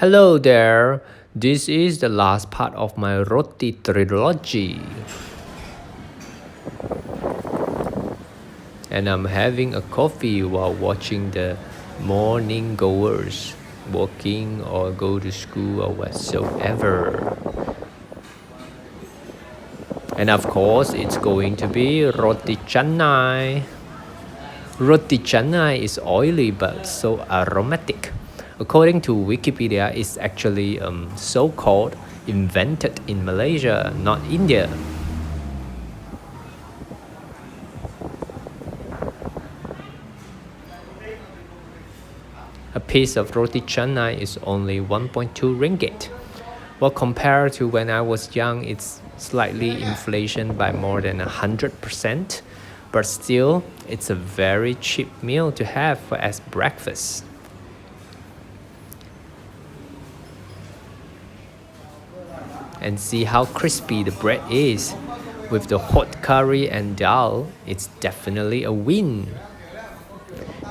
Hello there, this is the last part of my Roti Trilogy. And I'm having a coffee while watching the morning goers working or go to school or whatsoever. And of course, it's going to be Roti Canai. Roti Canai is oily but so aromatic. According to Wikipedia, it's actually so-called invented in Malaysia, not India. A piece of roti canai is only 1.2 ringgit. Well, compared to when I was young, it's slightly inflation by more than 100%, but still, it's a very cheap meal to have as breakfast. And see how crispy the bread is. With the hot curry and dal, it's definitely a win.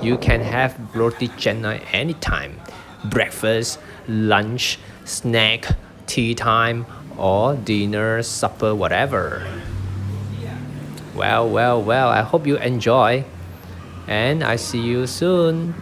You can have roti canai anytime. Breakfast, lunch, snack, tea time, or dinner, supper, whatever. Well, I hope you enjoy. And I see you soon.